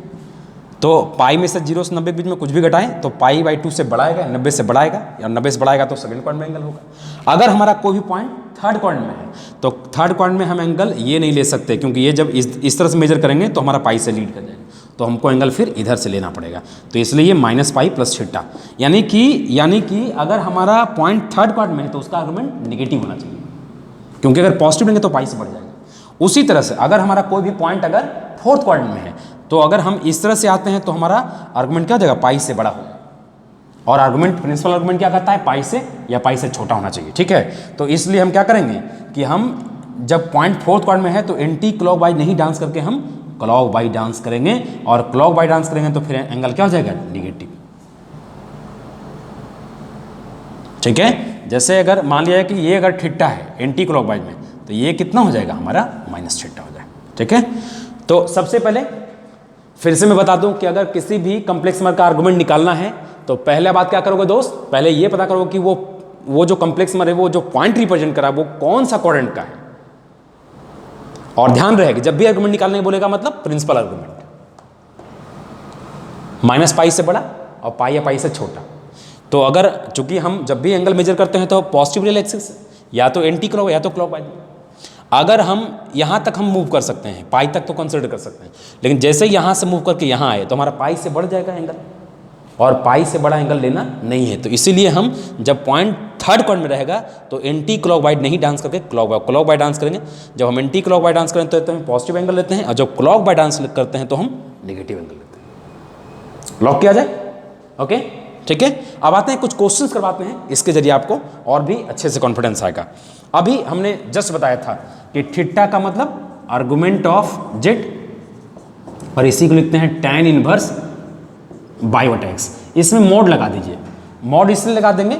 तो पाई में से 0 से 90 के बीच में कुछ भी घटाएं तो पाई बाई 2 से बढ़ाएगा, 90 से बढ़ाएगा, या 90 से बढ़ाएगा तो सेकंड क्वाड्रेंट में एंगल होगा। अगर हमारा कोई भी पॉइंट थर्ड क्वाड्रेंट में है तो थर्ड क्वाड्रेंट में हम एंगल ये नहीं ले सकते, क्योंकि ये जब इस तरह से मेजर करेंगे तो हमारा पाई से लीड कर जाएगा, तो हमको एंगल फिर इधर से लेना पड़ेगा। तो इसलिए ये माइनस पाई प्लस थीटा, यानी कि अगर हमारा पॉइंट थर्ड क्वाड्रेंट में है तो उसका आर्गुमेंट नेगेटिव होना चाहिए, क्योंकि अगर पॉजिटिव लेंगे तो पाई से बढ़ जाएगा। उसी तरह से अगर हमारा कोई भी पॉइंट अगर फोर्थ क्वाड्रेंट में है तो अगर हम इस तरह से आते हैं तो हमारा आर्गुमेंट क्या हो जाएगा, पाई से बड़ा होगा। और आर्गुमेंट, प्रिंसिपल आर्गुमेंट क्या करता है, पाई से या पाई से छोटा होना चाहिए, ठीक है। तो इसलिए हम क्या करेंगे कि हम जब पॉइंट फोर्थ क्वाड्रेंट में है तो एंटी क्लॉकवाइज नहीं डांस करके हम क्लॉकवाइज डांस करेंगे, और क्लॉकवाइज डांस करेंगे तो फिर एंगल क्या हो जाएगा, नेगेटिव, ठीक है। जैसे अगर मान लिया कि ये अगर थीटा है एंटी क्लॉकवाइज में तो ये कितना हो जाएगा, हमारा माइनस थीटा हो जाएगा, ठीक है। तो सबसे पहले फिर से मैं बता दूं कि अगर किसी भी कॉम्प्लेक्स नंबर का आर्गुमेंट निकालना है तो पहले बात क्या करोगे दोस्त, पहले ये पता करोगे कि वो जो कॉम्प्लेक्स नंबर है, वो जो पॉइंट रिप्रेजेंट करा वो कौन सा क्वाड्रेंट का है। और ध्यान रहे कि जब भी आर्गुमेंट निकालने बोलेगा मतलब प्रिंसिपल आर्गुमेंट, माइनस पाई से बड़ा और पाई या पाई से छोटा। तो अगर चूंकि हम जब भी एंगल मेजर करते हैं तो पॉजिटिव रियल एक्सिस या तो एंटी क्लॉक या तो क्लॉकवाइज, अगर हम यहाँ तक हम मूव कर सकते हैं, पाई तक तो कंसिडर कर सकते हैं, लेकिन जैसे ही यहाँ से मूव करके यहाँ आए तो हमारा पाई से बढ़ जाएगा एंगल, और पाई से बड़ा एंगल लेना नहीं है। तो इसीलिए हम जब पॉइंट थर्ड क्वाड्रेंट में रहेगा तो एंटी क्लॉकवाइज नहीं डांस करके क्लॉकवाइज डांस करेंगे। जब हम एंटी क्लॉकवाइज डांस करें तो हम पॉजिटिव एंगल लेते हैं, और जब क्लॉकवाइज डांस करते हैं तो हम नेगेटिव एंगल लेते हैं। लॉक किया जाए, ओके, ठीक है। अब आते हैं कुछ क्वेश्चंस करवाते हैं, इसके जरिए आपको और भी अच्छे से कॉन्फिडेंस आएगा। अभी हमने जस्ट बताया था कि थीटा का मतलब आर्गुमेंट ऑफ जेड, और इसी को लिखते हैं tan इनवर्स बाई बटा एक्स। इसमें मोड लगा दीजिए, मोड इसलिए लगा देंगे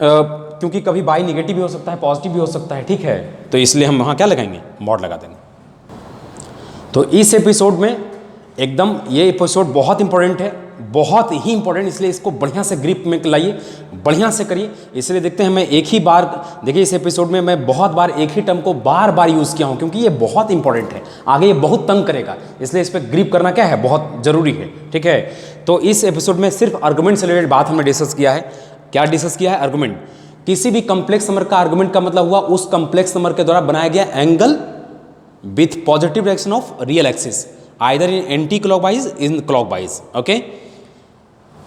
क्योंकि कभी बाई निगेटिव भी हो सकता है, पॉजिटिव भी हो सकता है, ठीक है। तो इसलिए हम वहाँ क्या लगाएंगे, मोड लगा देंगे। तो इस एपिसोड में एकदम ये एपिसोड बहुत इंपॉर्टेंट है, बहुत ही इंपॉर्टेंट, इसलिए इसको बढ़िया से ग्रिप में लाइए, बढ़िया से करिए। इसलिए देखते हैं, मैं एक ही बार, देखिए इस एपिसोड में मैं बहुत बार एक ही टर्म को बार बार यूज़ किया हूँ, क्योंकि ये बहुत इंपॉर्टेंट है, आगे ये बहुत तंग करेगा, इसलिए इस पर ग्रिप करना क्या है, बहुत ज़रूरी है, ठीक है। तो इस एपिसोड में सिर्फ आर्गुमेंट से रिलेटेड बात हमने डिस्कस किया है। क्या डिस्कस किया है, आर्गुमेंट। किसी भी कॉम्प्लेक्स नंबर का आर्गुमेंट का मतलब हुआ उस कॉम्प्लेक्स नंबर के द्वारा बनाया गया angle with positive direction of real axis, either in anti clockwise in clockwise, okay.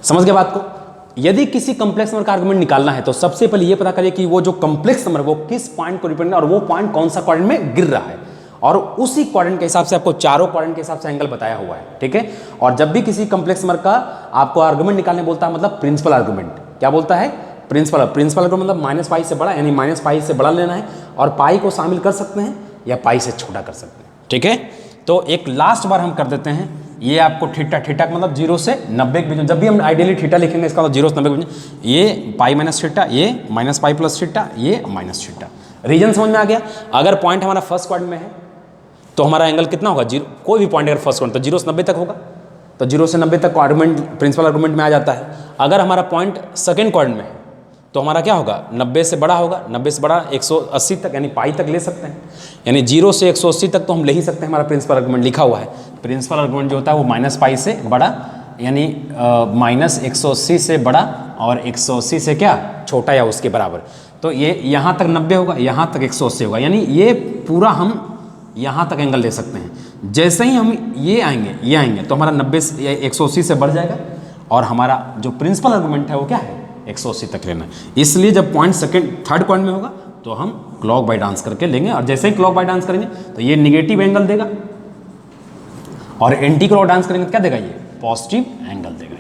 समझ गए बात को। यदि किसी कॉम्प्लेक्स नंबर का आर्गुमेंट निकालना है तो सबसे पहले ये पता करिए कि वो जो कॉम्प्लेक्स नंबर वो किस पॉइंट को रिप्रेजेंट, और वो पॉइंट कौन सा क्वाड्रेंट में गिर रहा है, और उसी क्वाड्रेंट के हिसाब से आपको चारों क्वाड्रेंट के हिसाब से एंगल बताया हुआ है, ठीक है। और जब भी किसी कॉम्प्लेक्स नंबर का आपको आर्गुमेंट निकालने बोलता है, मतलब प्रिंसिपल आर्गुमेंट, क्या बोलता है, प्रिंसिपल आर्गुमेंट मतलब माइनस पाई से बड़ा, यानी माइनस पाई से बड़ा लेना है, और पाई को शामिल कर सकते हैं या पाई से छोटा कर सकते हैं, ठीक है। तो एक लास्ट बार हम कर देते हैं, ये आपको थीटा का मतलब 0 से 90 के बीच में, जब भी हम आइडियली थीटा लिखेंगे इसका मतलब 0 से 90 के बीच में, ये पाई माइनस थीटा, ये माइनस पाई प्लस थीटा, ये माइनस थीटा। रीजन समझ में आ गया। अगर पॉइंट हमारा फर्स्ट क्वाड्रेंट में है तो हमारा एंगल कितना होगा, 0, कोई भी पॉइंट अगर फर्स्ट क्वाड्रेंट तो 0 से 90 तक होगा, तो 0 से 90 तक आर्गुमेंट प्रिंसिपल आर्गुमेंट में आ जाता है। अगर हमारा पॉइंट सेकेंड क्वाड्रेंट में है तो हमारा क्या होगा, 90 से बड़ा होगा, 90 से बड़ा 180 तक, यानी पाई तक ले सकते हैं, यानी 0 से 180 तक तो हम ले ही सकते हैं। हमारा प्रिंसिपल आर्गुमेंट लिखा हुआ है, प्रिंसिपल आर्गुमेंट जो होता है वो माइनस पाई से बड़ा, यानी माइनस 180 से बड़ा और 180 से क्या छोटा या उसके बराबर। तो ये यहाँ तक 90 होगा, यहाँ तक 180 होगा, यानी ये पूरा हम यहाँ तक एंगल ले सकते हैं। जैसे ही हम ये आएंगे तो हमारा 90 से 180 से बढ़ जाएगा, और हमारा जो प्रिंसिपल आर्गुमेंट है वो क्या है, 180 तक लेना है। इसलिए जब पॉइंट थर्ड क्वाड्रेंट में होगा तो हम क्लॉक बाई डांस करके लेंगे, और जैसे ही क्लॉक बाई डांस करेंगे तो ये निगेटिव एंगल देगा, और एंटी क्लॉक डांस करेंगे तो क्या देगा, ये पॉजिटिव एंगल देगा।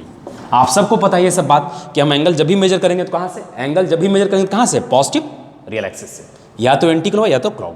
आप सबको पता है ये सब बात कि हम एंगल जब भी मेजर करेंगे तो कहाँ से, एंगल जब भी मेजर करेंगे कहाँ से, पॉजिटिव रियल एक्सिस से, या तो एंटी क्लॉक या तो क्लॉक